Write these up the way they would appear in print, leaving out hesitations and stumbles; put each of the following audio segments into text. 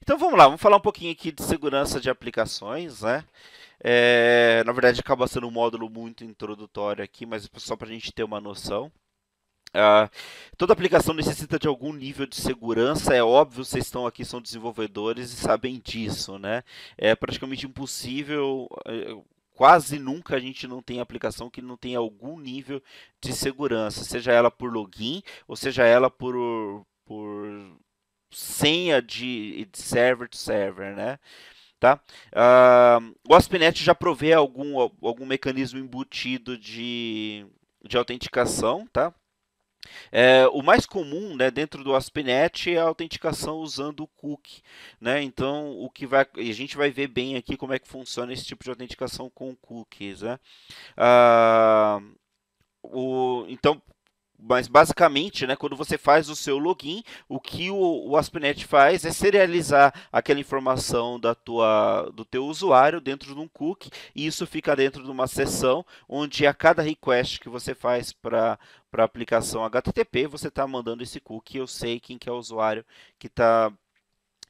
Então vamos lá, vamos falar um pouquinho aqui de segurança de aplicações, né? Na verdade, acaba sendo um módulo muito introdutório aqui, mas só para a gente ter uma noção. Ah, Toda aplicação necessita de algum nível de segurança, é óbvio, vocês estão aqui, são desenvolvedores e sabem disso, né? É praticamente impossível, quase nunca a gente não tem aplicação que não tenha algum nível de segurança, seja ela por login ou seja ela por senha de server to server, né? Tá? O ASP.NET já provê algum mecanismo embutido de autenticação, tá? O mais comum, né, dentro do ASP.NET é a autenticação usando o cookie, né? Então, a gente vai ver bem aqui como é que funciona esse tipo de autenticação com cookies, né? Ah, então, mas basicamente, né, quando você faz o seu login, o que o ASP.NET faz é serializar aquela informação do teu usuário dentro de um cookie, e isso fica dentro de uma seção onde a cada request que você faz para a aplicação HTTP, você está mandando esse cookie, eu sei quem que é o usuário que está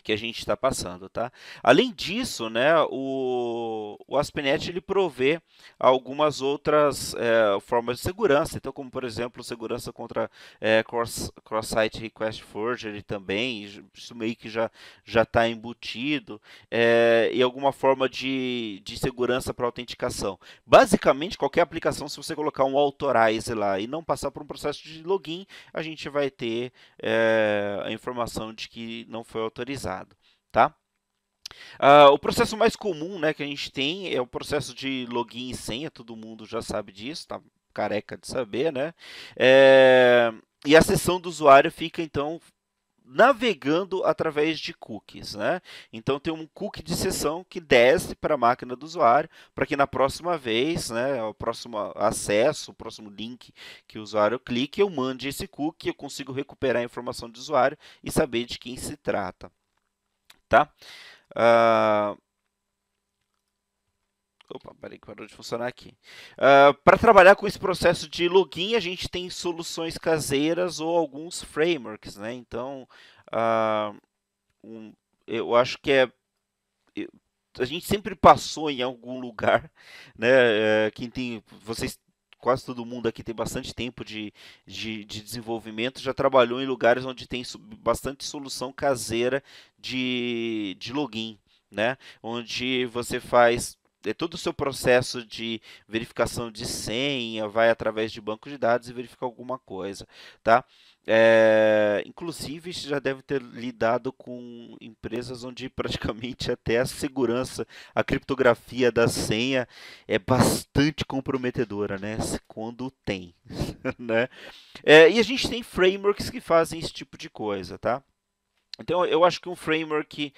que a gente está passando, tá? Além disso, né, o ASP.NET ele provê algumas outras formas de segurança, então como por exemplo segurança contra cross-site request forgery também, isso meio que já está embutido, e alguma forma de segurança para autenticação. Basicamente qualquer aplicação, se você colocar um authorize lá e não passar por um processo de login, a gente vai ter a informação de que não foi autorizado, tá? O processo mais comum, né, que a gente tem é o processo de login e senha, todo mundo já sabe disso, tá careca de saber, né? E a sessão do usuário fica então navegando através de cookies, né? Então tem um cookie de sessão que desce para a máquina do usuário, para que na próxima vez, né, o próximo acesso, o próximo link que o usuário clique, eu mande esse cookie, eu consigo recuperar a informação do usuário e saber de quem se trata, tá? Ah, Opa, peraí que parou de funcionar aqui. Para trabalhar com esse processo de login, a gente tem soluções caseiras ou alguns frameworks, né? Então, ah, eu acho que a gente sempre passou em algum lugar, né? Vocês, quase todo mundo aqui tem bastante tempo de desenvolvimento, já trabalhou em lugares onde tem bastante solução caseira de login, né? Onde você faz todo o seu processo de verificação de senha, vai através de banco de dados e verifica alguma coisa, tá? Inclusive, você já deve ter lidado com empresas onde praticamente até a segurança, a criptografia da senha é bastante comprometedora, né? Quando tem, né? E a gente tem frameworks que fazem esse tipo de coisa, tá? Então, eu acho que um framework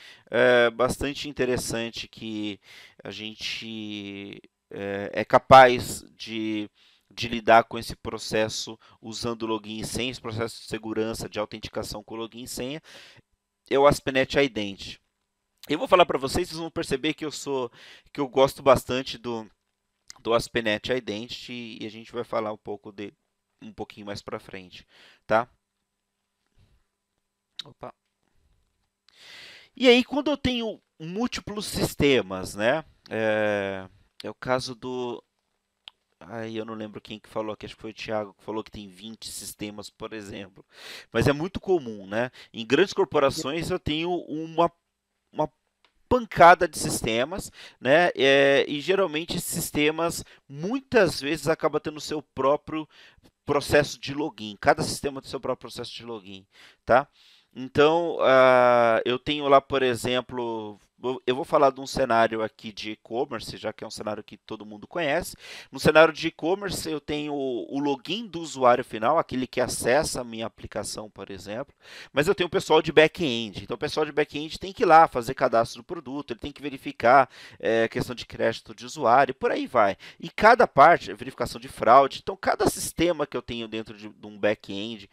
bastante interessante que a gente é capaz de lidar com esse processo usando login e senha, esse processo de segurança de autenticação com login e senha, é o ASP.NET Identity. Eu vou falar para vocês, vocês vão perceber que eu gosto bastante do ASP.NET Identity e a gente vai falar um pouquinho mais para frente, tá? Opa. E aí, quando eu tenho múltiplos sistemas, né? É o caso do. Ai, eu não lembro quem que falou aqui, acho que foi o Thiago que falou que tem 20 sistemas, por exemplo. Mas é muito comum, né? Em grandes corporações eu tenho uma pancada de sistemas, né? E geralmente esses sistemas muitas vezes acaba tendo o seu próprio processo de login. Cada sistema tem seu próprio processo de login, tá? Então, eu tenho lá, por exemplo, eu vou falar de um cenário aqui de e-commerce, já que é um cenário que todo mundo conhece. No cenário de e-commerce, eu tenho o login do usuário final, aquele que acessa a minha aplicação, por exemplo. Mas eu tenho o pessoal de back-end. Então, o pessoal de back-end tem que ir lá fazer cadastro do produto, ele tem que verificar questão de crédito de usuário, e por aí vai. E cada parte, verificação de fraude. Então, cada sistema que eu tenho dentro de um back-end,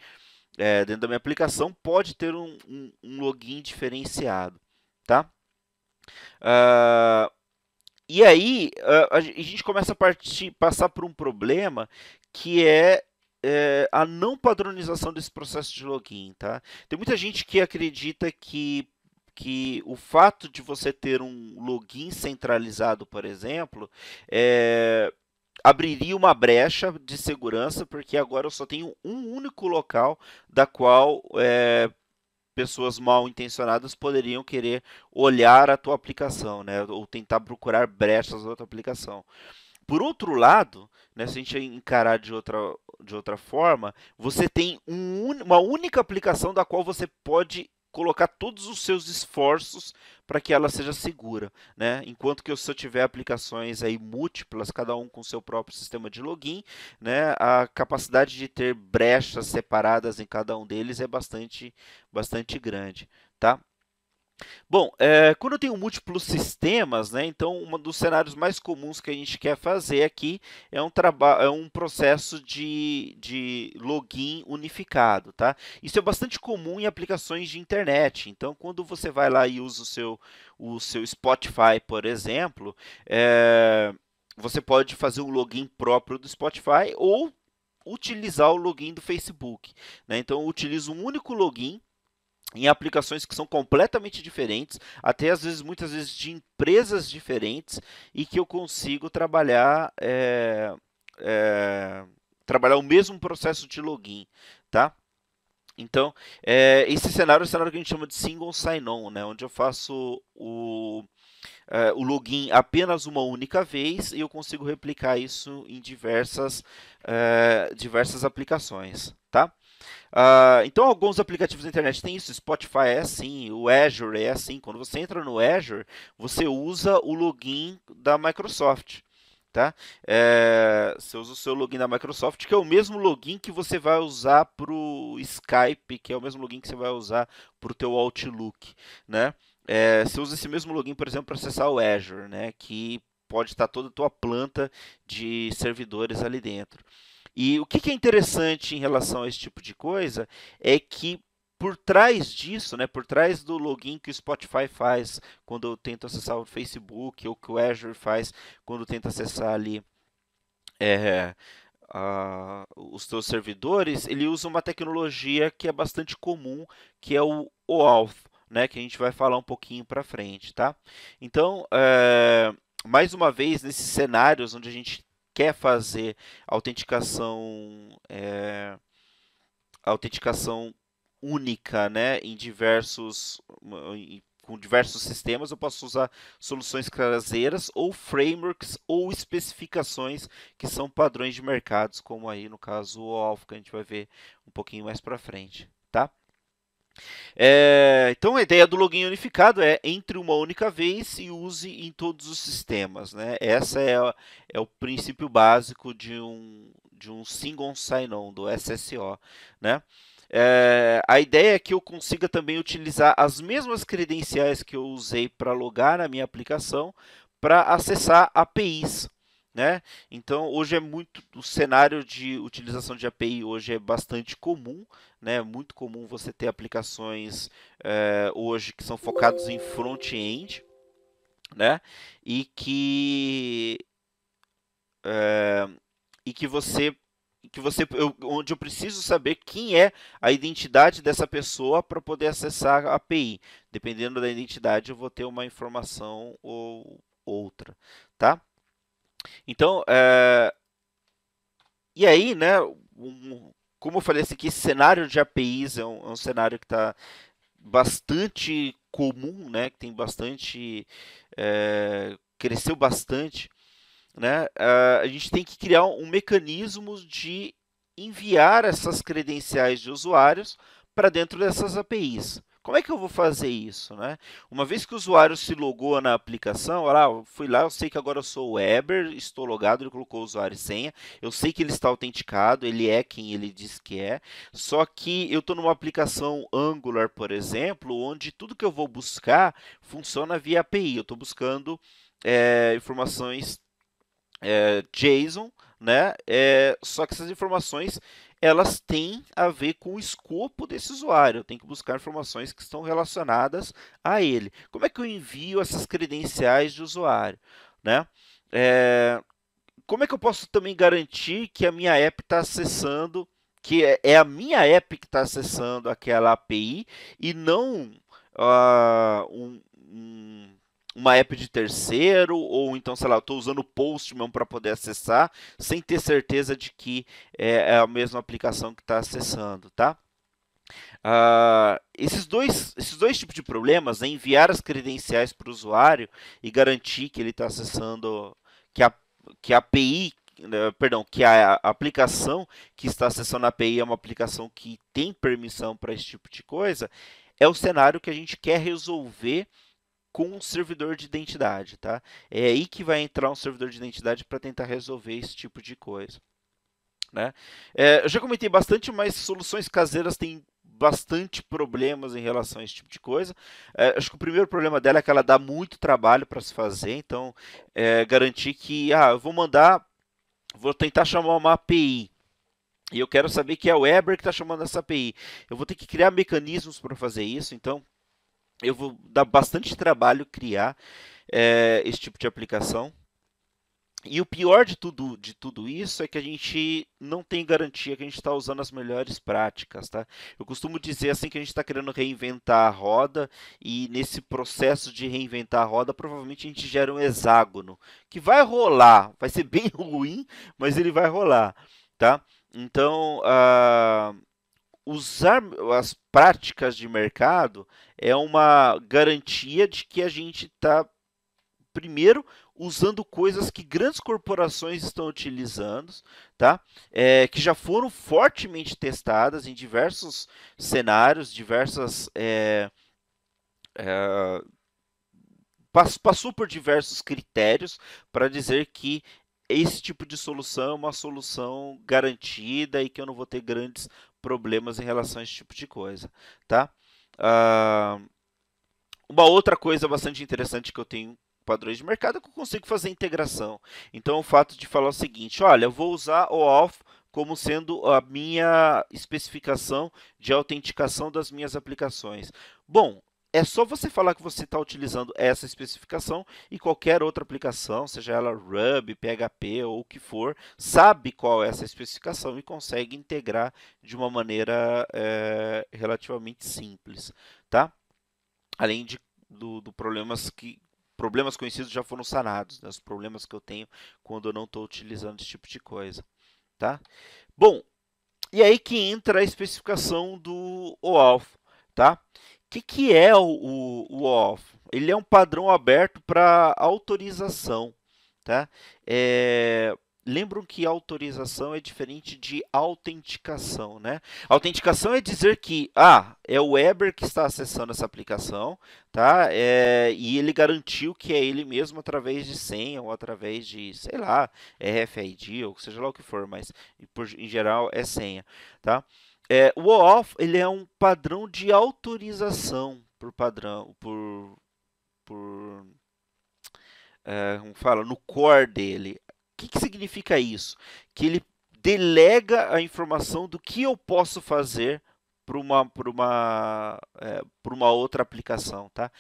dentro da minha aplicação, pode ter um login diferenciado, tá? Ah, e aí a gente começa passar por um problema que a não padronização desse processo de login, tá? Tem muita gente que acredita que que o fato de você ter um login centralizado, por exemplo, abriria uma brecha de segurança, porque agora eu só tenho um único local da qual pessoas mal intencionadas poderiam querer olhar a tua aplicação, né, ou tentar procurar brechas na tua aplicação. Por outro lado, né, se a gente encarar de outra forma, você tem uma única aplicação da qual você pode colocar todos os seus esforços para que ela seja segura, né? Enquanto que se eu tiver aplicações aí múltiplas, cada um com seu próprio sistema de login, né, a capacidade de ter brechas separadas em cada um deles é bastante grande, tá? Bom, quando eu tenho múltiplos sistemas, né, então um dos cenários mais comuns que a gente quer fazer aqui é um processo de login unificado, tá? Isso é bastante comum em aplicações de internet. Então, quando você vai lá e usa o seu Spotify, por exemplo, você pode fazer um login próprio do Spotify ou utilizar o login do Facebook, né? Então, eu utilizo um único login em aplicações que são completamente diferentes, até às vezes, muitas vezes de empresas diferentes, e que eu consigo trabalhar o mesmo processo de login, tá? Então, esse cenário é o cenário que a gente chama de single sign-on, né? Onde eu faço o login apenas uma única vez e eu consigo replicar isso em diversas aplicações, tá? Então, alguns aplicativos da internet têm isso. Spotify é assim, o Azure é assim. Quando você entra no Azure, você usa o login da Microsoft. Tá? Você usa o seu login da Microsoft, que é o mesmo login que você vai usar para o Skype, que é o mesmo login que você vai usar para o teu Outlook. Né? Você usa esse mesmo login, por exemplo, para acessar o Azure, né? Que pode estar toda a tua planta de servidores ali dentro. E o que é interessante em relação a esse tipo de coisa é que por trás disso, né, por trás do login que o Spotify faz quando eu tento acessar o Facebook, ou que o Azure faz quando eu tento acessar ali os teus servidores, ele usa uma tecnologia que é bastante comum, que é o OAuth, né, que a gente vai falar um pouquinho para frente, tá? Então, mais uma vez, nesses cenários onde a gente quer fazer autenticação única, né, com diversos sistemas, eu posso usar soluções caseiras ou frameworks ou especificações que são padrões de mercados, como aí no caso o OAuth, que a gente vai ver um pouquinho mais para frente, tá? Então a ideia do login unificado é entre uma única vez e use em todos os sistemas, né? Essa é o princípio básico de um single sign-on, do SSO, né? A ideia é que eu consiga também utilizar as mesmas credenciais que eu usei para logar na minha aplicação para acessar APIs. Né? Então, hoje o cenário de utilização de API hoje é bastante comum, né? É muito comum você ter aplicações hoje que são focados em front-end, né? E que é, e que você onde eu preciso saber quem é a identidade dessa pessoa para poder acessar a API. Dependendo da identidade, eu vou ter uma informação ou outra, tá? Então, e aí, né, como eu falei, esse cenário de APIs é um cenário que está bastante comum, né, que tem bastante, cresceu bastante, né, a gente tem que criar um mecanismo de enviar essas credenciais de usuários para dentro dessas APIs. Como é que eu vou fazer isso, né? Uma vez que o usuário se logou na aplicação, olha lá, eu fui lá, eu sei que agora eu sou o Weber, estou logado, ele colocou o usuário e senha, eu sei que ele está autenticado, ele é quem ele diz que é, só que eu estou numa aplicação Angular, por exemplo, onde tudo que eu vou buscar funciona via API. Eu estou buscando informações JSON, né? Só que essas informações elas têm a ver com o escopo desse usuário. Eu tenho que buscar informações que estão relacionadas a ele. Como é que eu envio essas credenciais de usuário, né? Como é que eu posso também garantir que a minha app está acessando, que é a minha app que está acessando aquela API e não uma app de terceiro, ou então, sei lá, eu estou usando o Postman para poder acessar, sem ter certeza de que é a mesma aplicação que está acessando, tá? Esses dois tipos de problemas, né, enviar as credenciais para o usuário e garantir que ele está acessando, que que a API, perdão, que a aplicação que está acessando a API é uma aplicação que tem permissão para esse tipo de coisa, é o cenário que a gente quer resolver com um servidor de identidade, tá? É aí que vai entrar um servidor de identidade para tentar resolver esse tipo de coisa, né? Eu já comentei bastante, mas soluções caseiras têm bastante problemas em relação a esse tipo de coisa. Acho que o primeiro problema dela é que ela dá muito trabalho para se fazer, então garantir que, eu vou tentar chamar uma API. E eu quero saber que é o Weber que está chamando essa API. Eu vou ter que criar mecanismos para fazer isso, então eu vou dar bastante trabalho criar esse tipo de aplicação. E o pior de tudo isso é que a gente não tem garantia que a gente está usando as melhores práticas, tá? Eu costumo dizer assim que a gente está querendo reinventar a roda e nesse processo de reinventar a roda, provavelmente a gente gera um hexágono que vai rolar, vai ser bem ruim, mas ele vai rolar, tá? Então, usar as práticas de mercado é uma garantia de que a gente está primeiro usando coisas que grandes corporações estão utilizando, tá? Que já foram fortemente testadas em diversos cenários, passou por diversos critérios para dizer que esse tipo de solução é uma solução garantida e que eu não vou ter grandes problemas em relação a esse tipo de coisa, tá? Uh, uma outra coisa bastante interessante que eu tenho padrões de mercado é que eu consigo fazer integração. Então, o fato de falar o seguinte, olha, eu vou usar o OAuth como sendo a minha especificação de autenticação das minhas aplicações. Bom, é só você falar que você está utilizando essa especificação e qualquer outra aplicação, seja ela Ruby, PHP ou o que for, sabe qual é essa especificação e consegue integrar de uma maneira relativamente simples, tá? Além do problemas conhecidos já foram sanados, né? Os problemas que eu tenho quando eu não estou utilizando esse tipo de coisa, tá? Bom, e aí que entra a especificação do OAuth, tá? O que é o OAuth? Ele é um padrão aberto para autorização, tá? Lembram que autorização é diferente de autenticação, né? Autenticação é dizer que é o Weber que está acessando essa aplicação, tá? E ele garantiu que é ele mesmo através de senha ou através de, sei lá, RFID ou seja lá o que for, mas em geral é senha, tá? O OAuth ele é um padrão de autorização por padrão, como fala, no core dele. O que significa isso? Que ele delega a informação do que eu posso fazer para uma outra aplicação, tá?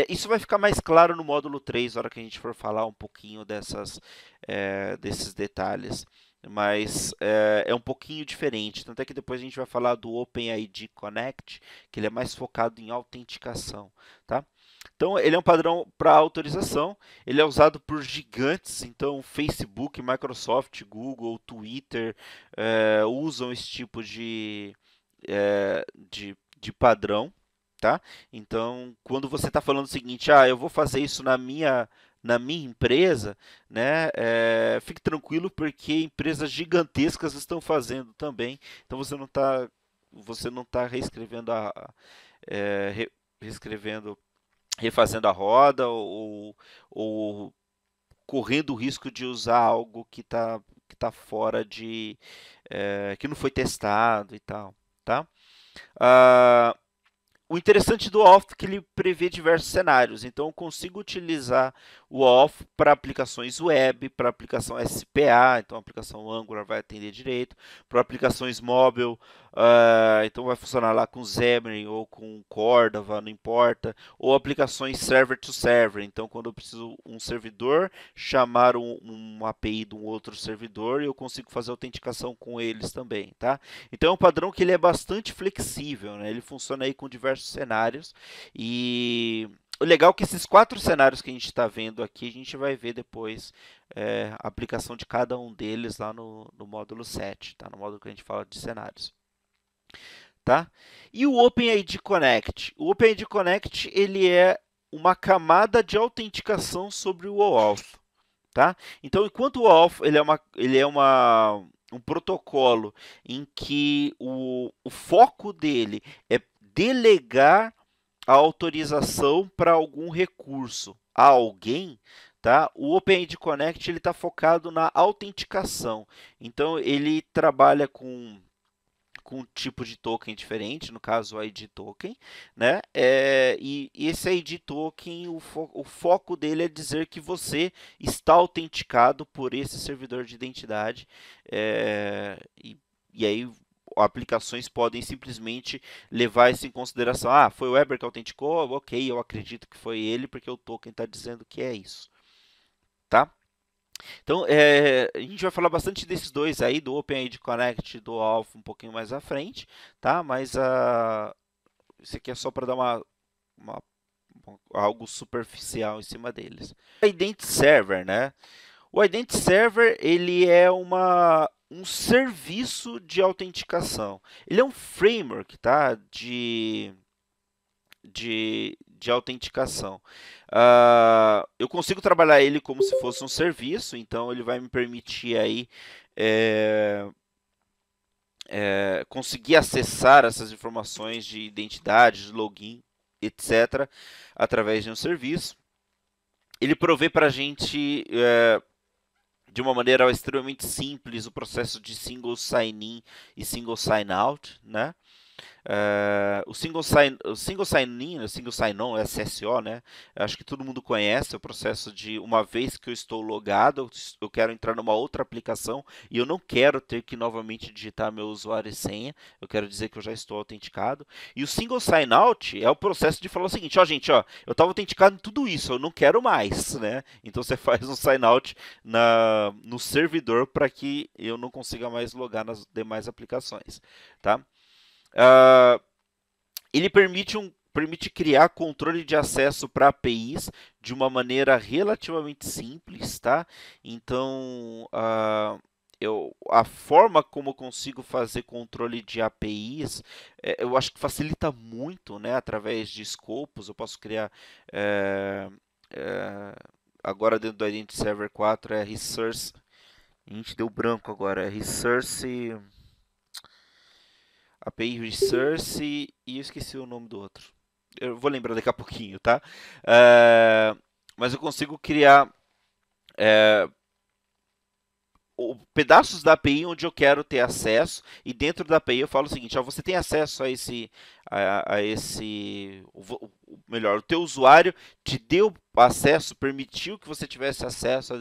Isso vai ficar mais claro no módulo 3, na hora que a gente for falar um pouquinho desses detalhes. Mas é um pouquinho diferente, tanto é que depois a gente vai falar do OpenID Connect, que ele é mais focado em autenticação, tá? Então, ele é um padrão para autorização, ele é usado por gigantes, então Facebook, Microsoft, Google, Twitter usam esse tipo de padrão, tá? Então, quando você está falando o seguinte, eu vou fazer isso na minha empresa, né? Fique tranquilo porque empresas gigantescas estão fazendo também. Então você não tá reescrevendo reescrevendo, refazendo a roda ou correndo o risco de usar algo que tá fora que não foi testado e tal, tá? Ah, o interessante do OAuth é que ele prevê diversos cenários, então eu consigo utilizar o OAuth para aplicações web, para aplicação SPA, então a aplicação Angular vai atender direito, para aplicações mobile, então vai funcionar lá com Xamarin ou com Cordova, não importa, ou aplicações server to server, então quando eu preciso um servidor chamar uma API de um outro servidor, eu consigo fazer autenticação com eles também, tá? Então é um padrão que ele é bastante flexível, né? Ele funciona aí com diversos diversos cenários. E o legal é que esses 4 cenários que a gente está vendo aqui, a gente vai ver depois a aplicação de cada um deles lá no módulo 7, tá? No módulo que a gente fala de cenários. Tá? E o OpenID Connect? O OpenID Connect ele é uma camada de autenticação sobre o OAuth. Tá? Então, enquanto o OAuth ele é um protocolo em que o foco dele é delegar a autorização para algum recurso a alguém, tá? O OpenID Connect ele está focado na autenticação. Então, ele trabalha com um tipo de token diferente, no caso o ID token, né? E esse ID token, o foco dele é dizer que você está autenticado por esse servidor de identidade, e aí aplicações podem simplesmente levar isso em consideração. Ah, foi o Weber que autenticou? Ok, eu acredito que foi ele, porque o token está dizendo que é isso, tá? Então, a gente vai falar bastante desses dois aí, do OpenID Connect e do OAuth um pouquinho mais à frente, tá? Mas isso aqui é só para dar algo superficial em cima deles. O Identity Server, né? O Identity Server, ele é um serviço de autenticação. Ele é um framework, tá? De autenticação. Eu consigo trabalhar ele como se fosse um serviço, então ele vai me permitir aí conseguir acessar essas informações de identidade, de login, etc., através de um serviço. Ele provê para a gente, de uma maneira extremamente simples, o processo de single sign-in e single sign-out, né? O single sign-in, o single sign-on, SSO, né? Acho que todo mundo conhece o processo de, uma vez que eu estou logado, eu quero entrar numa outra aplicação e eu não quero ter que novamente digitar meu usuário e senha, eu quero dizer que eu já estou autenticado. E o single sign-out é o processo de falar o seguinte, ó gente, ó, eu estava autenticado em tudo isso, eu não quero mais, né? Então você faz um sign-out no servidor para que eu não consiga mais logar nas demais aplicações, tá? Ele permite criar controle de acesso para APIs de uma maneira relativamente simples, tá? Então, a forma como eu consigo fazer controle de APIs, eu acho que facilita muito, né? Através de escopos, eu posso criar agora dentro do Identity Server 4 é Resource. A gente deu branco agora, é Resource. API Resource e eu esqueci o nome do outro. Eu vou lembrar daqui a pouquinho, tá? Mas eu consigo criar pedaços da API onde eu quero ter acesso e dentro da API eu falo o seguinte, ó, você tem acesso melhor, o teu usuário te deu acesso, permitiu que você tivesse acesso a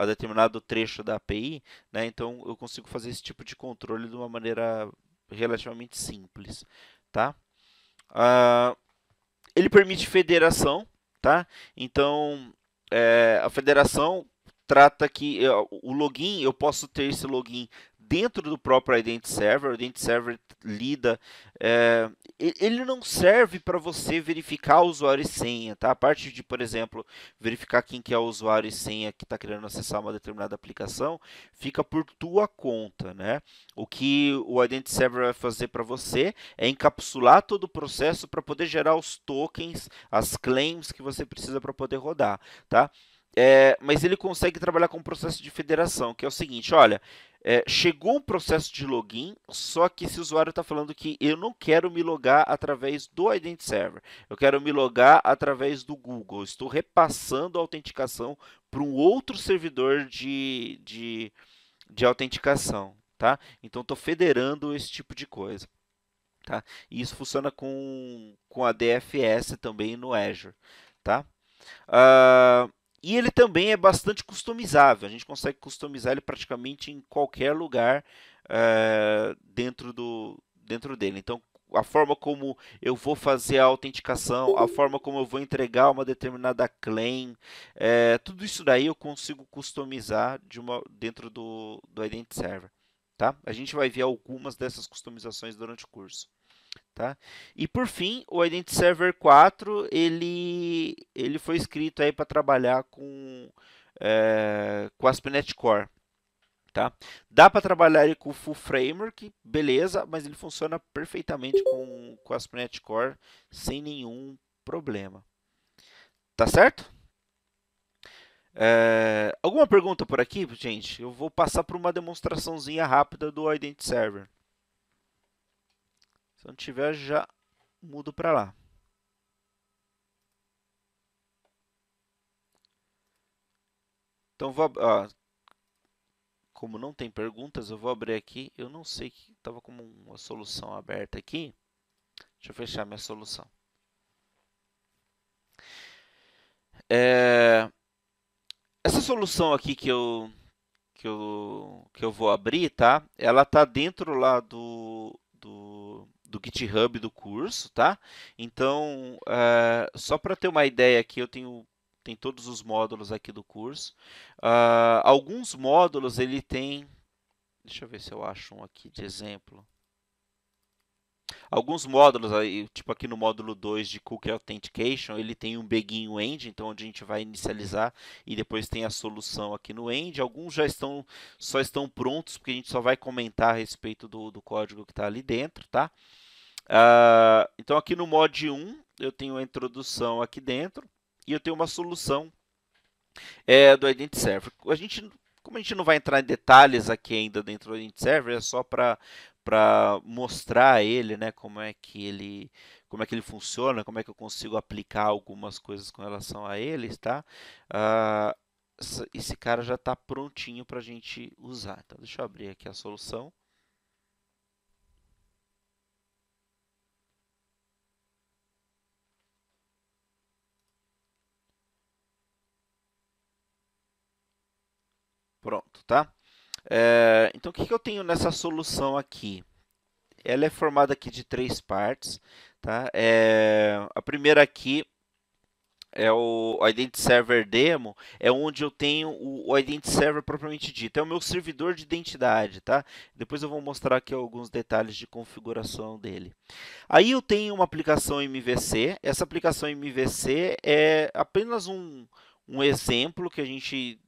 determinado trecho da API, né? Então eu consigo fazer esse tipo de controle de uma maneira relativamente simples, tá? Ele permite federação, tá? Então a federação trata que o login, eu posso ter esse login dentro do próprio Identity Server. O Identity Server lida, ele não serve para você verificar o usuário e senha, tá? A parte de, por exemplo, verificar quem que é o usuário e senha que está querendo acessar uma determinada aplicação, fica por tua conta, né? O que o Identity Server vai fazer para você é encapsular todo o processo para poder gerar os tokens, as claims que você precisa para poder rodar, tá? Mas ele consegue trabalhar com um processo de federação, que é o seguinte, olha, chegou um processo de login, só que esse usuário está falando que eu não quero me logar através do Identity Server, eu quero me logar através do Google, estou repassando a autenticação para um outro servidor de autenticação, tá? Então estou federando esse tipo de coisa, tá? E isso funciona com a DFS também no Azure, tá? E ele também é bastante customizável. A gente consegue customizar ele praticamente em qualquer lugar dentro dele. Então, a forma como eu vou fazer a autenticação, a forma como eu vou entregar uma determinada claim, tudo isso daí eu consigo customizar dentro do Identity Server. Tá? A gente vai ver algumas dessas customizações durante o curso. Tá? E por fim, o Identity Server 4 ele foi escrito aí para trabalhar com ASP.NET Core. Tá? Dá para trabalhar ele com o Full Framework, beleza, mas ele funciona perfeitamente com ASP.NET Core sem nenhum problema. Tá certo? Alguma pergunta por aqui, gente? Eu vou passar por uma demonstraçãozinha rápida do Identity Server. Se não tiver, já mudo para lá. Então, como não tem perguntas, eu vou abrir aqui. Eu não sei que estava com uma solução aberta aqui. Deixa eu fechar minha solução. Essa solução aqui que eu vou abrir, tá? Ela tá dentro lá do GitHub do curso, tá? Então, só para ter uma ideia aqui, tem todos os módulos aqui do curso. Alguns módulos ele tem, deixa eu ver se eu acho um aqui de exemplo. Alguns módulos, aí, tipo aqui no módulo 2 de Cookie Authentication, ele tem um Begin End, então onde a gente vai inicializar e depois tem a solução aqui no End. Alguns só estão prontos, porque a gente só vai comentar a respeito do código que está ali dentro, tá? Então aqui no mod 1 eu tenho a introdução aqui dentro e eu tenho uma solução do Identity Server. Como a gente não vai entrar em detalhes aqui ainda dentro do Identity Server, é só para mostrar ele, né, como é que ele funciona, como é que eu consigo aplicar algumas coisas com relação a eles, tá? Esse cara já está prontinho para a gente usar. Então, deixa eu abrir aqui a solução. Pronto, tá? Então, o que eu tenho nessa solução aqui? Ela é formada aqui de 3 partes, tá? A primeira aqui é o Identity Server Demo, é onde eu tenho o Identity Server propriamente dito. É o meu servidor de identidade, tá? Depois eu vou mostrar aqui alguns detalhes de configuração dele. Aí eu tenho uma aplicação MVC. Essa aplicação MVC é apenas um exemplo que a gente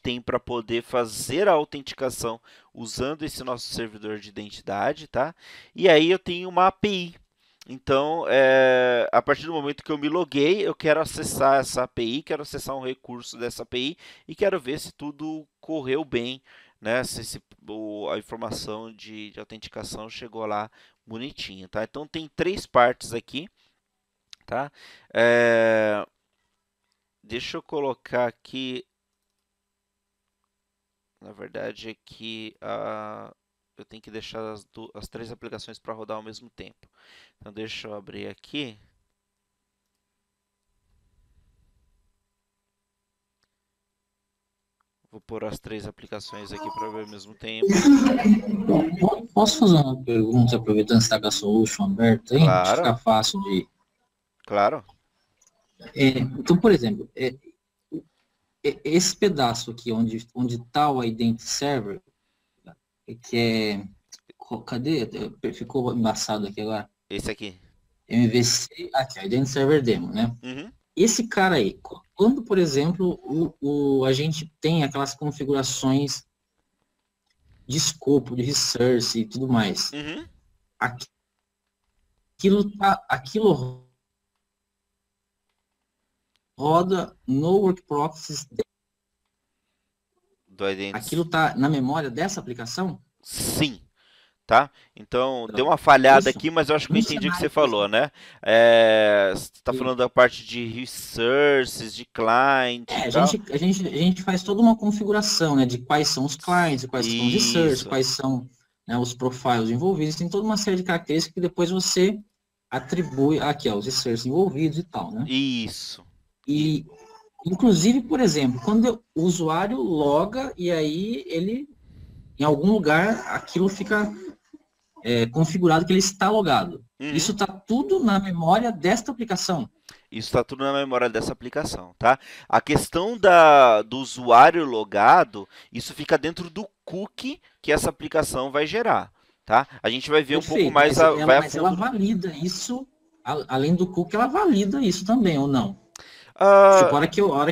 tem para poder fazer a autenticação usando esse nosso servidor de identidade, tá? E aí eu tenho uma API. Então, a partir do momento que eu me loguei, eu quero acessar essa API, quero acessar um recurso dessa API e quero ver se tudo correu bem, né? Se a informação de autenticação chegou lá bonitinha, tá? Então, tem 3 partes aqui, tá? Deixa eu colocar aqui. Na verdade é que eu tenho que deixar as 3 aplicações para rodar ao mesmo tempo. Então deixa eu abrir aqui. Vou pôr as 3 aplicações aqui para ver ao mesmo tempo. Posso fazer uma pergunta aproveitando que está com a solution aberta aí? Claro. Fica fácil de... Claro. Então, por exemplo, esse pedaço aqui onde está o Identity Server, que é... Cadê? Ficou embaçado aqui agora. Esse aqui. MVC, aqui, Identity Server Demo, né? Uhum. Esse cara aí, quando, por exemplo, a gente tem aquelas configurações de escopo, de resource e tudo mais, Uhum. aquilo roda no Work Proxies. Aquilo está na memória dessa aplicação? Sim. Tá? Então, deu uma falhada Isso. aqui, mas eu acho que eu entendi o que você Por falou, exemplo. né? Você está falando da parte de resources, de client e tal. A gente faz toda uma configuração, né, de quais são os clients, quais são os resources, quais são, né, os profiles envolvidos. Tem toda uma série de características que depois você atribui aqui, ó, os resources envolvidos e tal, né? Isso. E, inclusive, por exemplo, quando o usuário loga e aí ele, em algum lugar, aquilo fica configurado que ele está logado. Uhum. Isso está tudo na memória desta aplicação. Isso está tudo na memória dessa aplicação, tá? A questão do usuário logado, isso fica dentro do cookie que essa aplicação vai gerar, tá? A gente vai ver um pouco Perfeito, mais mas ela valida isso, além do cookie, ela valida isso também, ou não? Tipo, a hora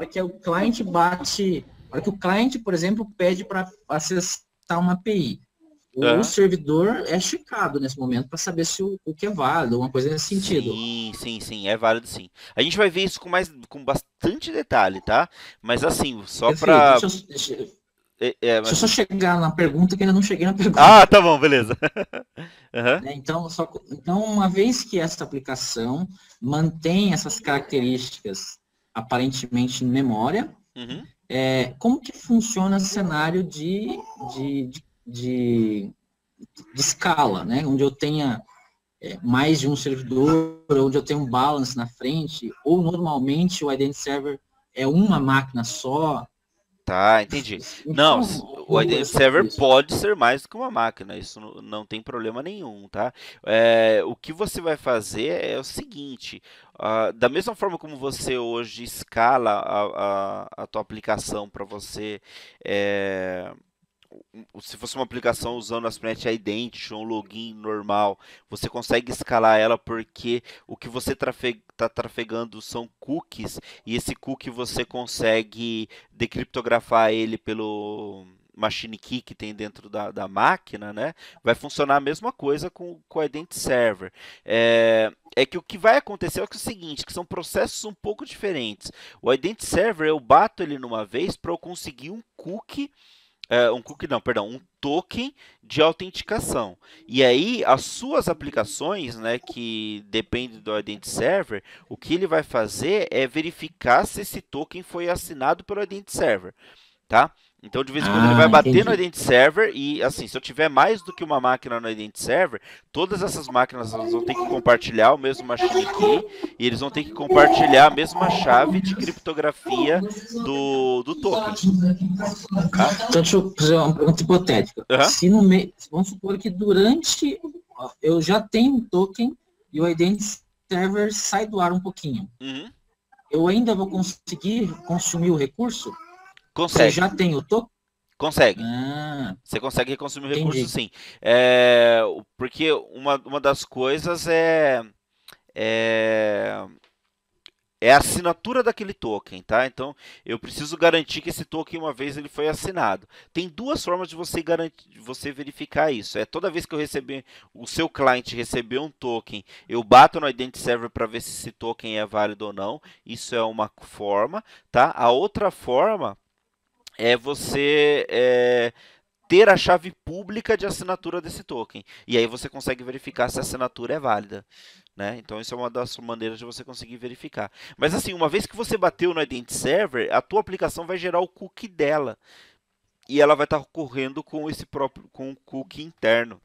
que o cliente bate, a hora que o cliente, por exemplo, pede para acessar uma API, o servidor é checado nesse momento para saber se o que é válido, alguma coisa nesse sentido. Sim, é válido sim. A gente vai ver isso com bastante detalhe, tá? Mas assim, só Perfeito. para Deixa eu só chegar na pergunta, que ainda não cheguei na pergunta. Ah, tá bom, beleza. Né? Então, uma vez que essa aplicação mantém essas características aparentemente em memória, como que funciona o cenário de escala, né? Onde eu tenha mais de um servidor, onde eu tenho um balance na frente, ou normalmente o Identity Server é uma máquina só. Tá, entendi. Não, o Identity Server pode ser mais do que uma máquina, isso não tem problema nenhum, tá? O que você vai fazer é o seguinte, da mesma forma como você hoje escala a tua aplicação para você, se fosse uma aplicação usando ASP.NET Identity ou um login normal, você consegue escalar ela porque o que você está trafegando são cookies, e esse cookie você consegue decriptografar ele pelo machine key que tem dentro da máquina, né? Vai funcionar a mesma coisa com o Identity Server. É que o que vai acontecer é o seguinte, que são processos um pouco diferentes. O Identity Server, eu bato ele numa vez para eu conseguir um cookie, um token de autenticação. E aí, as suas aplicações, né, que dependem do Identity Server, o que ele vai fazer é verificar se esse token foi assinado pelo Identity Server, tá? Então, de vez em quando ele vai bater no Identity Server e, assim, se eu tiver mais do que uma máquina no Identity Server, todas essas máquinas elas vão ter que compartilhar o mesmo machine key e eles vão ter que compartilhar a mesma chave de criptografia do token. Tá? Então, deixa eu fazer uma pergunta hipotética. Se no meio, vamos supor que durante, eu já tenho um token e o Identity Server sai do ar um pouquinho. Eu ainda vou conseguir consumir o recurso? Consegue. Você já tem o token? Consegue. Você consegue consumir o recurso, sim. Porque uma das coisas é a assinatura daquele token, tá? Então, eu preciso garantir que esse token, uma vez ele foi assinado. Tem duas formas de você verificar isso. Toda vez que eu receber, o seu cliente receber um token, eu bato no Identity Server para ver se esse token é válido ou não. Isso é uma forma, tá? A outra forma é você ter a chave pública de assinatura desse token. E aí você consegue verificar se a assinatura é válida. Né? Então, isso é uma das maneiras de você conseguir verificar. Mas assim, uma vez que você bateu no Identity Server, a tua aplicação vai gerar o cookie dela. E ela vai estar correndo com o cookie interno.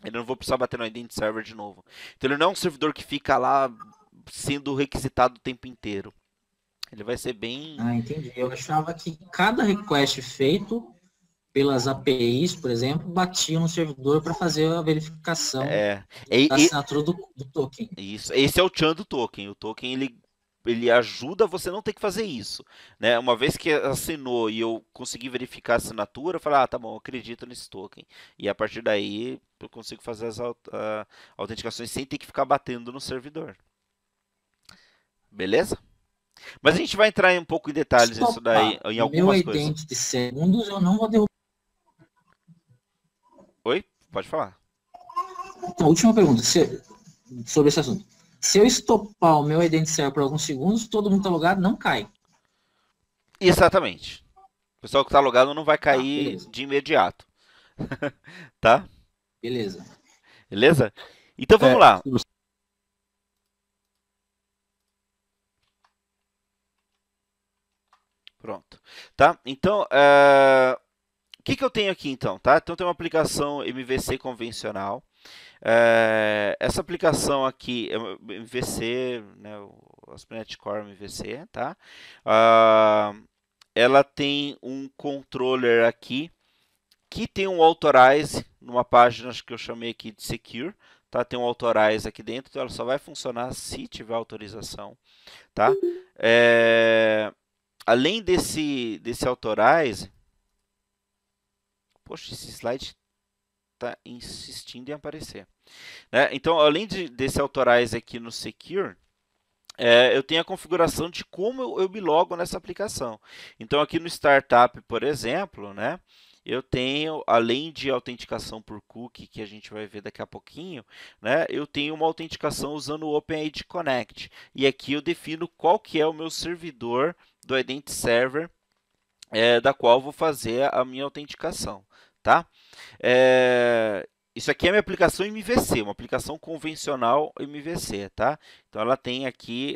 Eu não vou precisar bater no Identity Server de novo. Então, ele não é um servidor que fica lá sendo requisitado o tempo inteiro. Ele vai ser bem... entendi. Eu achava que cada request feito pelas APIs, por exemplo, batia no servidor para fazer a verificação da assinatura do token. Isso. Esse é o tchan do token. O token, ele ajuda você a não ter que fazer isso. Né? Uma vez que assinou e eu consegui verificar a assinatura, eu falei, tá bom, eu acredito nesse token. E a partir daí, eu consigo fazer as autenticações sem ter que ficar batendo no servidor. Beleza? Mas a gente vai entrar um pouco em detalhes nisso daí, em algumas coisas. Meu Identity segundos eu não vou derrubar. Oi? Pode falar. Então, última pergunta sobre esse assunto. Se eu estopar o meu Identity Server por alguns segundos, todo mundo está logado, não cai. Exatamente. O pessoal que está logado não vai cair de imediato. Tá? Beleza. Beleza? Então vamos lá. Pronto. Tá? Então, o que eu tenho aqui então? Tá? Então tem uma aplicação MVC convencional. Essa aplicação aqui é MVC, né, o ASP.NET Core MVC, tá? Ela tem um controller aqui que tem um authorize numa página que eu chamei aqui de secure, tá? Tem um authorize aqui dentro, então ela só vai funcionar se tiver autorização, tá? Além desse authorize, poxa, esse slide está insistindo em aparecer. Né? Então, além desse authorize aqui no Secure, eu tenho a configuração de como eu me logo nessa aplicação. Então, aqui no Startup, por exemplo, né, eu tenho, além de autenticação por cookie, que a gente vai ver daqui a pouquinho, né, eu tenho uma autenticação usando o OpenID Connect. E aqui eu defino qual que é o meu servidor do Identity Server, da qual eu vou fazer a minha autenticação. Tá? Isso aqui é a minha aplicação MVC, uma aplicação convencional MVC, tá? Então ela tem aqui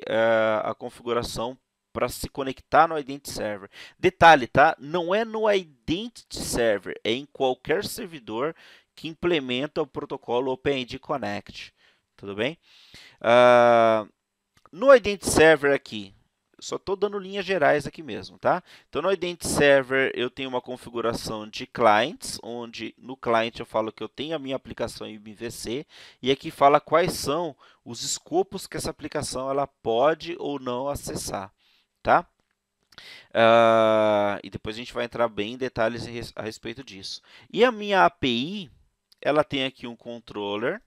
a configuração para se conectar no Identity Server. Detalhe, tá? Não é no Identity Server, é em qualquer servidor que implementa o protocolo OpenID Connect. Tudo bem? No Identity Server aqui, só estou dando linhas gerais aqui mesmo, tá? Então, no Identity Server, eu tenho uma configuração de clients, onde no client eu falo que eu tenho a minha aplicação MVC, e aqui fala quais são os escopos que essa aplicação ela pode ou não acessar, tá? E depois a gente vai entrar bem em detalhes a respeito disso. E a minha API, ela tem aqui um controller,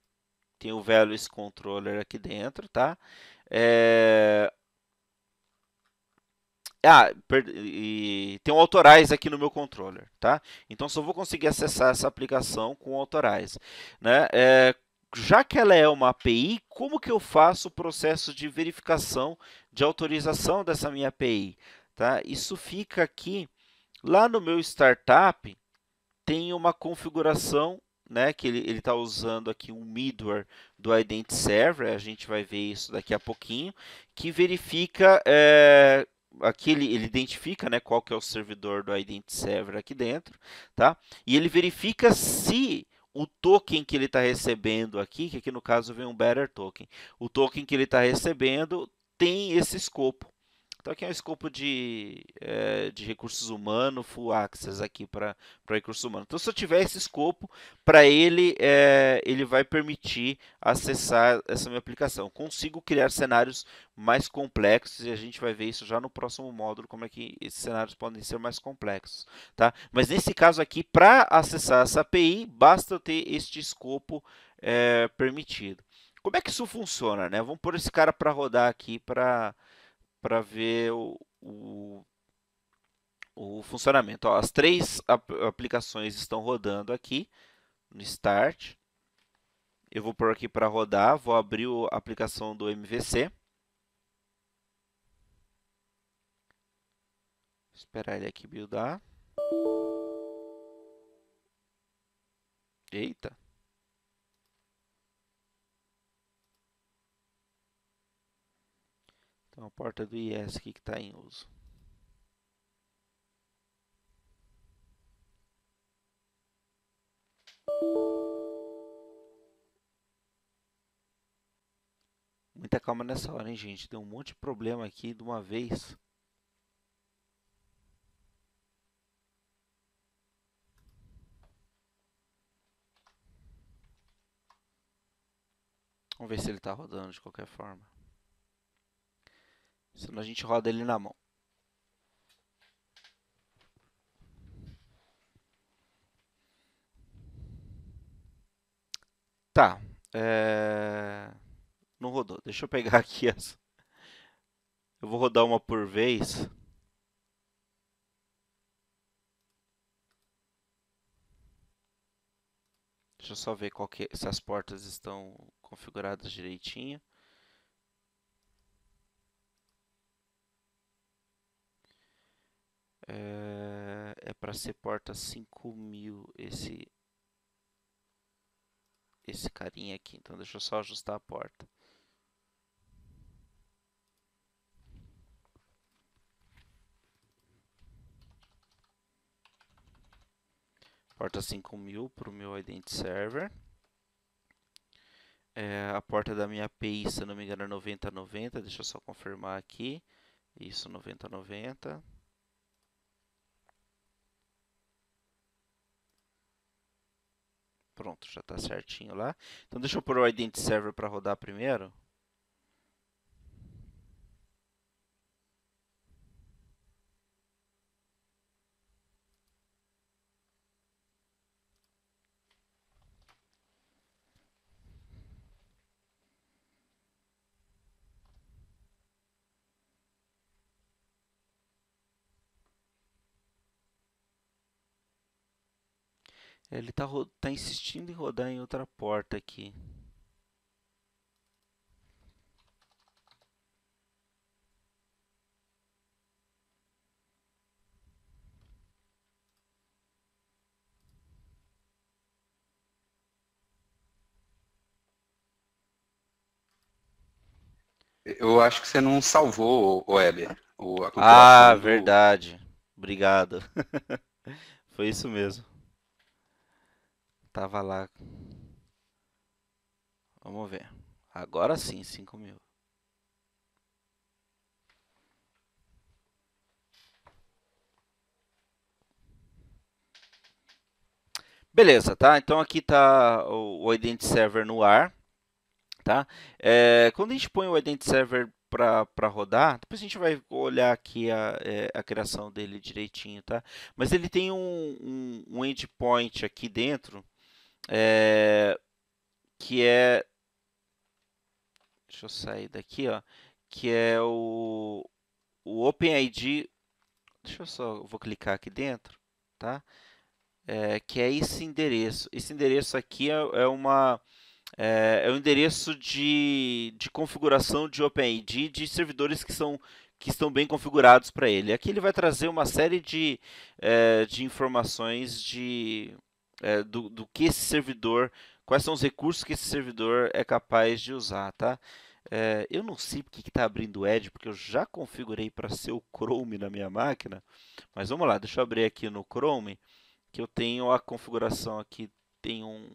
tem o values controller aqui dentro, tá? E tem um authorize aqui no meu controller, tá? Então só vou conseguir acessar essa aplicação com o authorize, né? Já que ela é uma API, como que eu faço o processo de verificação de autorização dessa minha API? Tá? Isso fica aqui, lá no meu startup, tem uma configuração, né, que ele está usando aqui um middleware do Identity Server, a gente vai ver isso daqui a pouquinho, que verifica, aqui ele identifica, né, qual que é o servidor do Identity Server aqui dentro, tá? E ele verifica se o token que ele está recebendo aqui, que aqui no caso vem um Better Token, o token que ele está recebendo tem esse escopo. Então aqui é um escopo de recursos humanos, full access aqui para recursos humanos. Então se eu tiver esse escopo, para ele, ele vai permitir acessar essa minha aplicação. Consigo criar cenários mais complexos e a gente vai ver isso já no próximo módulo, como é que esses cenários podem ser mais complexos. Tá? Mas nesse caso aqui, para acessar essa API, basta eu ter este escopo permitido. Como é que isso funciona? Né? Vamos pôr esse cara para rodar aqui para ver o funcionamento. Ó, as três aplicações estão rodando aqui no Start. Eu vou pôr aqui para rodar, vou abrir a aplicação do MVC. Esperar ele aqui buildar. Eita. Então a porta do IS aqui que está em uso. Muita calma nessa hora, hein, gente? Deu um monte de problema aqui de uma vez. Vamos ver se ele está rodando de qualquer forma. Senão a gente roda ele na mão. Tá. Não rodou. Deixa eu pegar aqui as. Eu vou rodar uma por vez. Deixa eu só ver se as portas estão configuradas direitinho. É para ser porta 5000 esse carinha aqui. Então deixa eu só ajustar a porta. Porta 5000 para o meu Identity Server. A porta da minha API, se eu não me engano, é 9090. Deixa eu só confirmar aqui. Isso, 9090. Pronto, já está certinho lá. Então deixa eu pôr o Identity Server para rodar primeiro. Ele tá insistindo em rodar em outra porta aqui. Eu acho que você não salvou, o Weber, a Ah, configuração do... verdade. Obrigado. Foi isso mesmo. Tava lá. Vamos ver. Agora sim, 5.000. Beleza, tá? Então aqui tá o Identity Server no ar, tá? Quando a gente põe o Identity Server para rodar, depois a gente vai olhar aqui a criação dele direitinho, tá? Mas ele tem um endpoint aqui dentro, que é... Deixa eu sair daqui, ó. Que é o OpenID... Deixa eu só... Vou clicar aqui dentro, tá? Que é esse endereço. Esse endereço aqui é o endereço de configuração de OpenID de servidores que estão bem configurados para ele. Aqui ele vai trazer uma série de informações do que esse servidor, quais são os recursos que esse servidor é capaz de usar, tá? Eu não sei porque está abrindo o Edge, porque eu já configurei para ser o Chrome na minha máquina, mas vamos lá, deixa eu abrir aqui no Chrome, que eu tenho a configuração aqui, tem um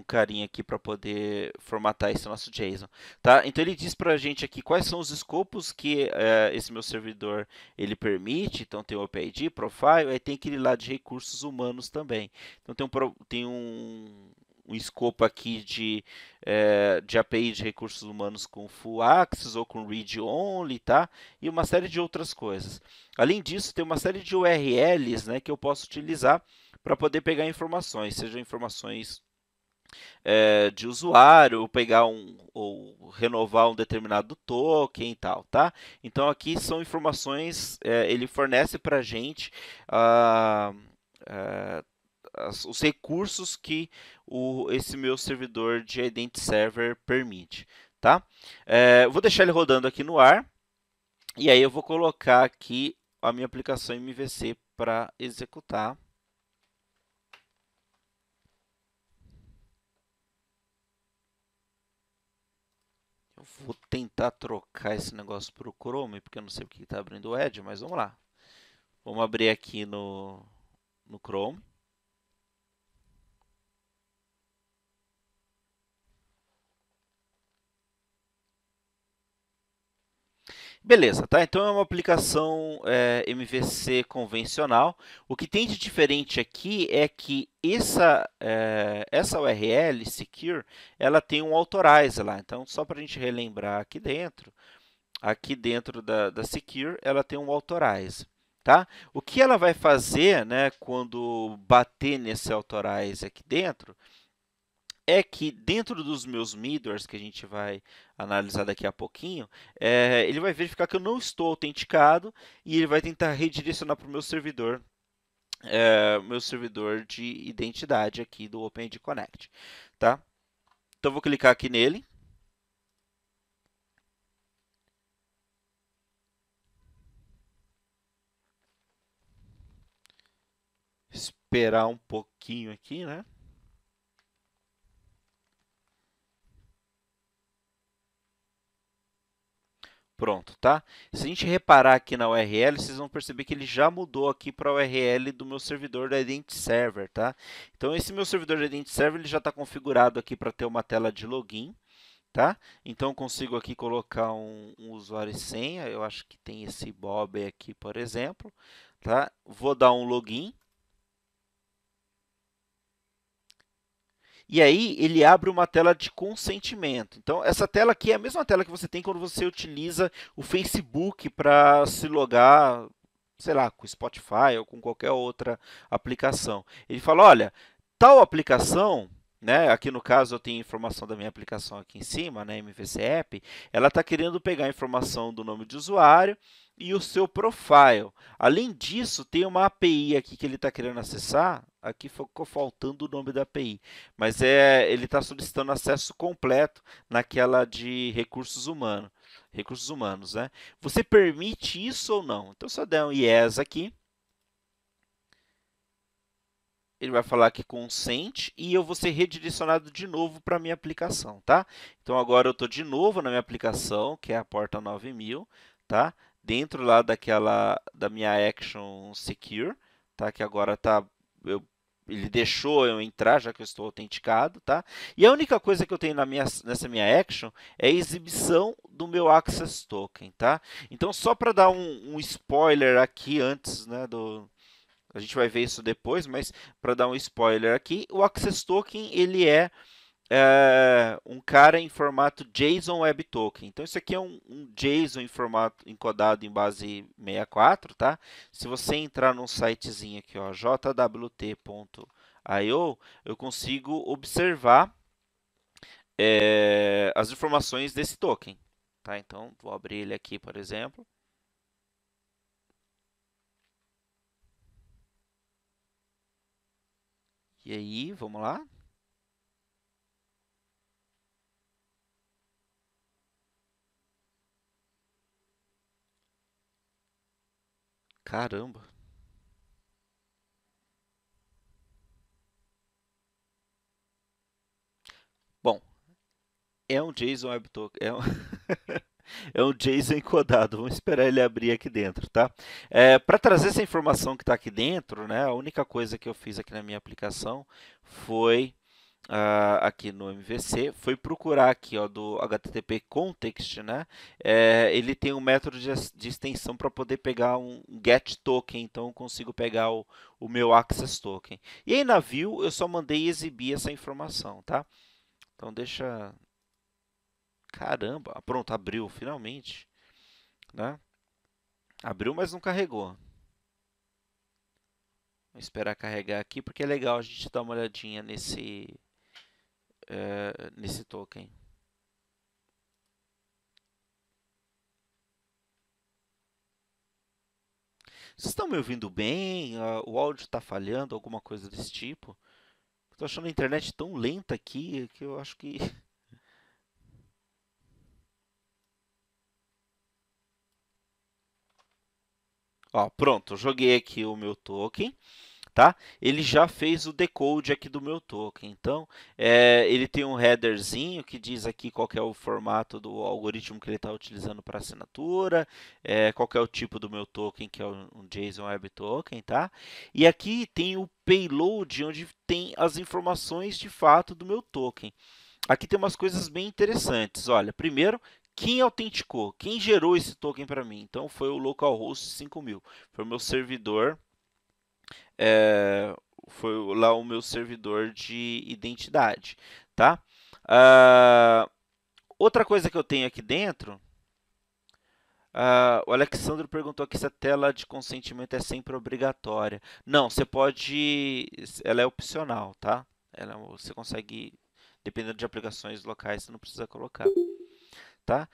carinha aqui para poder formatar esse nosso JSON, tá? Então ele diz para a gente aqui quais são os escopos que esse meu servidor ele permite. Então tem o OpenID, Profile, aí tem aquele lá de recursos humanos também. Então tem um escopo aqui de API de recursos humanos com Full Access ou com Read Only, tá? E uma série de outras coisas. Além disso, tem uma série de URLs, né, que eu posso utilizar para poder pegar informações, sejam informações de usuário, ou pegar ou renovar um determinado token e tal, tá? Então aqui são informações, ele fornece para a gente os recursos que esse meu servidor de Identity Server permite, tá? Vou deixar ele rodando aqui no ar, e aí eu vou colocar aqui a minha aplicação MVC para executar. Eu vou tentar trocar esse negócio para o Chrome, porque eu não sei porque está abrindo o Edge, mas vamos lá. Vamos abrir aqui no Chrome. Beleza, tá? Então é uma aplicação MVC convencional. O que tem de diferente aqui é que essa URL secure, ela tem um authorize lá. Então, só para a gente relembrar aqui dentro da secure, ela tem um authorize, tá? O que ela vai fazer, né, quando bater nesse authorize aqui dentro, é que dentro dos meus middlewares, que a gente vai analisar daqui a pouquinho, ele vai verificar que eu não estou autenticado e ele vai tentar redirecionar para o meu servidor de identidade aqui do OpenID Connect, tá? Então, vou clicar aqui nele. Esperar um pouquinho aqui, né? Pronto, tá? Se a gente reparar aqui na URL, vocês vão perceber que ele já mudou aqui para a URL do meu servidor da Identity Server, tá? Então, esse meu servidor da Identity Server ele já está configurado aqui para ter uma tela de login, tá? Então, eu consigo aqui colocar um usuário e senha. Eu acho que tem esse Bob aqui, por exemplo, tá? Vou dar um login. E aí ele abre uma tela de consentimento. Então, essa tela aqui é a mesma tela que você tem quando você utiliza o Facebook para se logar, sei lá, com o Spotify ou com qualquer outra aplicação. Ele fala, olha, tal aplicação né? Aqui no caso eu tenho informação da minha aplicação aqui em cima, né? MVC App. Ela está querendo pegar a informação do nome de usuário e o seu profile. Além disso, tem uma API aqui que ele está querendo acessar. Aqui ficou faltando o nome da API, mas ele está solicitando acesso completo naquela de recursos humanos, né? Você permite isso ou não? Então, se eu der um yes aqui, ele vai falar que consente e eu vou ser redirecionado de novo para a minha aplicação, tá? Então, agora eu estou de novo na minha aplicação, que é a porta 9000, tá? Dentro lá da minha Action Secure, tá? Que agora ele deixou eu entrar, já que eu estou autenticado, tá? E a única coisa que eu tenho nessa minha Action é a exibição do meu Access Token, tá? Então, só para dar um spoiler aqui antes, né, a gente vai ver isso depois, mas para dar um spoiler aqui, o Access Token ele é um cara em formato JSON Web Token. Então, isso aqui é um JSON em formato encodado em base 64, tá? Se você entrar num sitezinho aqui, ó, jwt.io, eu consigo observar as informações desse token, tá? Então, vou abrir ele aqui, por exemplo. E aí, vamos lá? Caramba! Bom, é um JSON Web Token, é um JSON encodado. Vamos esperar ele abrir aqui dentro, tá? Para trazer essa informação que está aqui dentro, né? A única coisa que eu fiz aqui na minha aplicação foi aqui no MVC, foi procurar aqui, ó, do HTTP Context, né? Ele tem um método de extensão para poder pegar um GET token, então eu consigo pegar o meu Access token. E aí na view eu só mandei exibir essa informação, tá? Então deixa. Caramba, pronto, abriu finalmente, né? Abriu, mas não carregou. Vou esperar carregar aqui porque é legal a gente dar uma olhadinha nesse token. Vocês estão me ouvindo bem? O áudio está falhando, alguma coisa desse tipo? Estou achando a internet tão lenta aqui que eu acho que... Ó, pronto, eu joguei aqui o meu token, tá? Ele já fez o decode aqui do meu token. Então, ele tem um headerzinho que diz aqui qual que é o formato do algoritmo que ele está utilizando para assinatura, qual que é o tipo do meu token, que é um JSON Web Token, tá? E aqui tem o payload, onde tem as informações de fato do meu token. Aqui tem umas coisas bem interessantes. Olha, primeiro, quem autenticou? Quem gerou esse token para mim? Então, foi o localhost 5000. Foi o meu servidor, foi lá o meu servidor de identidade, tá? Outra coisa que eu tenho aqui dentro, o Alexandre perguntou aqui se a tela de consentimento é sempre obrigatória. Não, você pode, ela é opcional, tá? Você consegue, dependendo de aplicações locais, você não precisa colocar, tá?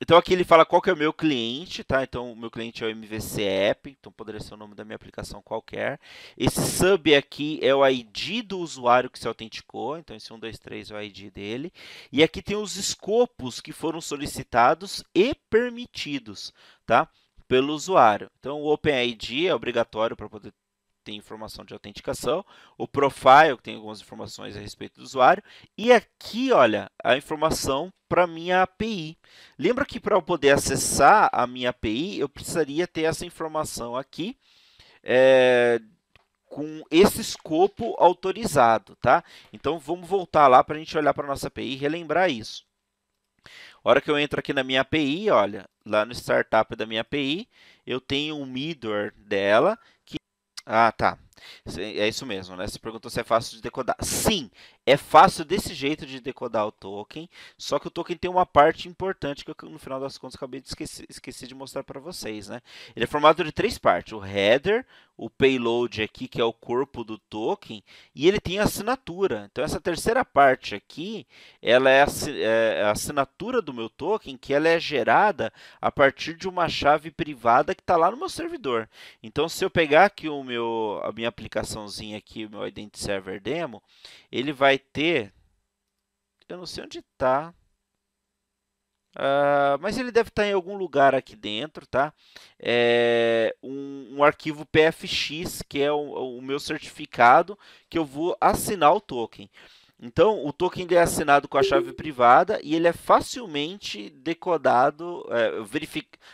Então aqui ele fala qual que é o meu cliente, tá? Então o meu cliente é o MVC App, então poderia ser o nome da minha aplicação qualquer. Esse sub aqui é o ID do usuário que se autenticou, então esse 123 é o ID dele. E aqui tem os escopos que foram solicitados e permitidos, tá? Pelo usuário. Então o OpenID é obrigatório para poder tem informação de autenticação, o profile, que tem algumas informações a respeito do usuário, e aqui, olha, a informação para a minha API. Lembra que para eu poder acessar a minha API, eu precisaria ter essa informação aqui, com esse escopo autorizado, tá? Então, vamos voltar lá para a gente olhar para a nossa API e relembrar isso. A hora que eu entro aqui na minha API, olha, lá no startup da minha API, eu tenho um middleware dela, que... Ah, tá. É isso mesmo, né? Você perguntou se é fácil de decodar. Sim, é fácil desse jeito de decodar o token, só que o token tem uma parte importante que eu, no final das contas, acabei de esqueci de mostrar para vocês, né? Ele é formado de três partes: o header, o payload aqui, que é o corpo do token, e ele tem a assinatura. Então, essa terceira parte aqui, ela é a assinatura do meu token, que ela é gerada a partir de uma chave privada que está lá no meu servidor. Então, se eu pegar aqui a minha aplicaçãozinha aqui, o meu Identity Server Demo, ele vai ter, eu não sei onde está, mas ele deve estar em algum lugar aqui dentro, tá? Um arquivo PFX, que é o meu certificado, que eu vou assinar o token. Então, o token ele é assinado com a chave privada e ele é facilmente decodado,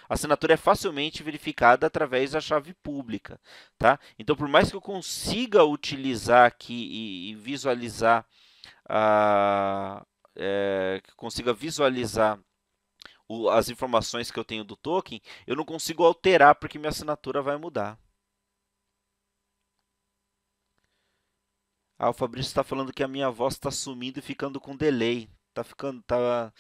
a assinatura é facilmente verificada através da chave pública, tá? Então, por mais que eu consiga utilizar aqui e visualizar, que consiga visualizar as informações que eu tenho do token, eu não consigo alterar porque minha assinatura vai mudar. O Fabrício está falando que a minha voz está sumindo e ficando com delay. Tá ficando, tá.